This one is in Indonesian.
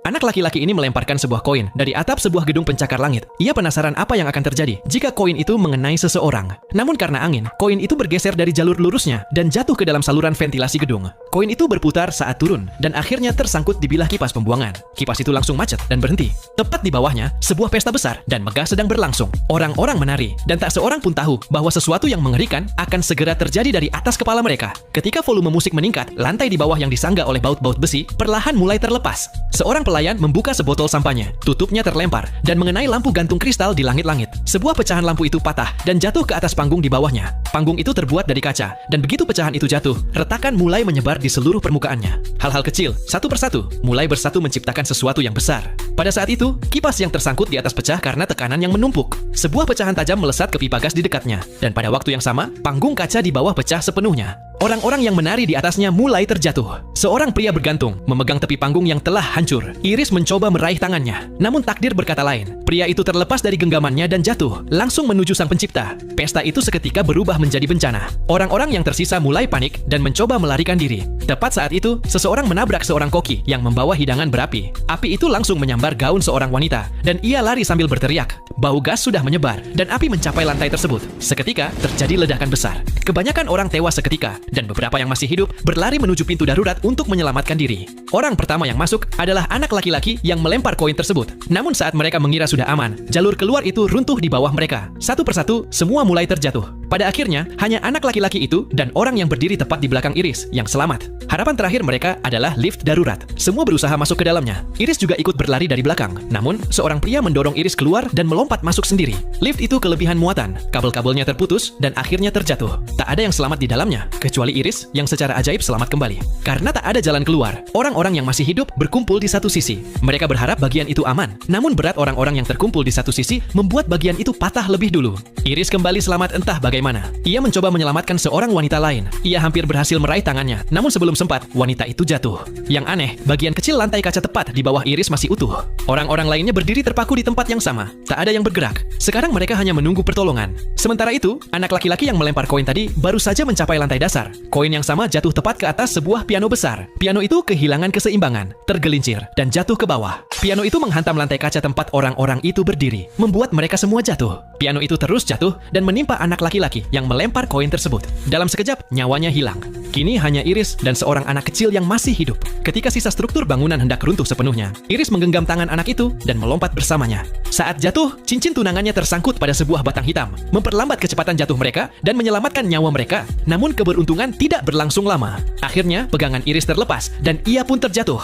Anak laki-laki ini melemparkan sebuah koin dari atap sebuah gedung pencakar langit. Ia penasaran apa yang akan terjadi jika koin itu mengenai seseorang. Namun karena angin, koin itu bergeser dari jalur lurusnya dan jatuh ke dalam saluran ventilasi gedung. Koin itu berputar saat turun dan akhirnya tersangkut di bilah kipas pembuangan. Kipas itu langsung macet dan berhenti. Tepat di bawahnya, sebuah pesta besar dan megah sedang berlangsung. Orang-orang menari dan tak seorang pun tahu bahwa sesuatu yang mengerikan akan segera terjadi dari atas kepala mereka. Ketika volume musik meningkat, lantai di bawah yang disangga oleh baut-baut besi perlahan mulai terlepas. Seorang pelayan membuka sebotol sampahnya. Tutupnya terlempar dan mengenai lampu gantung kristal di langit-langit. Sebuah pecahan lampu itu patah dan jatuh ke atas panggung di bawahnya. Panggung itu terbuat dari kaca, dan begitu pecahan itu jatuh, retakan mulai menyebar di seluruh permukaannya. Hal-hal kecil, satu persatu, mulai bersatu menciptakan sesuatu yang besar. Pada saat itu, kipas yang tersangkut di atas pecah karena tekanan yang menumpuk. Sebuah pecahan tajam melesat ke pipa gas di dekatnya, dan pada waktu yang sama, panggung kaca di bawah pecah sepenuhnya. Orang-orang yang menari di atasnya mulai terjatuh. Seorang pria bergantung, memegang tepi panggung yang telah hancur. Iris mencoba meraih tangannya, namun takdir berkata lain. Pria itu terlepas dari genggamannya dan jatuh, langsung menuju sang pencipta. Pesta itu seketika berubah menjadi bencana. Orang-orang yang tersisa mulai panik dan mencoba melarikan diri. Tepat saat itu, seseorang menabrak seorang koki yang membawa hidangan berapi. Api itu langsung menyambar gaun seorang wanita, dan ia lari sambil berteriak. Bau gas sudah menyebar, dan api mencapai lantai tersebut. Seketika, terjadi ledakan besar. Kebanyakan orang tewas seketika, dan beberapa yang masih hidup berlari menuju pintu darurat untuk menyelamatkan diri. Orang pertama yang masuk adalah anak laki-laki yang melempar koin tersebut. Namun saat mereka mengira sudah aman, jalur keluar itu runtuh di bawah mereka. Satu persatu, semua mulai terjatuh. Pada akhirnya, hanya anak laki-laki itu dan orang yang berdiri tepat di belakang Iris yang selamat. Harapan terakhir mereka adalah lift darurat. Semua berusaha masuk ke dalamnya. Iris juga ikut berlari dari belakang. Namun, seorang pria mendorong Iris keluar dan melompat masuk sendiri. Lift itu kelebihan muatan. Kabel-kabelnya terputus dan akhirnya terjatuh. Tak ada yang selamat di dalamnya, kecuali Iris yang secara ajaib selamat kembali. Karena tak ada jalan keluar, orang-orang yang masih hidup berkumpul di satu sisi. Mereka berharap bagian itu aman. Namun berat orang-orang yang terkumpul di satu sisi membuat bagian itu patah lebih dulu. Iris kembali selamat entah bagaimana. Ia mencoba menyelamatkan seorang wanita lain. Ia hampir berhasil meraih tangannya. Namun sebelum sempat, wanita itu jatuh. Yang aneh, bagian kecil lantai kaca tepat di bawah Iris masih utuh. Orang-orang lainnya berdiri terpaku di tempat yang sama. Tak ada yang bergerak. Sekarang mereka hanya menunggu pertolongan. Sementara itu, anak laki-laki yang melempar koin tadi baru saja mencapai lantai dasar. Koin yang sama jatuh tepat ke atas sebuah piano besar. Piano itu kehilangan keseimbangan, tergelincir, dan jatuh ke bawah. Piano itu menghantam lantai kaca tempat orang-orang itu berdiri, membuat mereka semua jatuh. Piano itu terus jatuh dan menimpa anak laki-laki yang melempar koin tersebut. Dalam sekejap, nyawanya hilang. Kini hanya Iris dan seorang anak kecil yang masih hidup. Ketika sisa struktur bangunan hendak runtuh sepenuhnya, Iris menggenggam tangan anak itu dan melompat bersamanya. Saat jatuh, cincin tunangannya tersangkut pada sebuah batang hitam, memperlambat kecepatan jatuh mereka dan menyelamatkan nyawa mereka. Namun keberuntungan tidak berlangsung lama. Akhirnya, pegangan Iris terlepas dan ia pun terjatuh.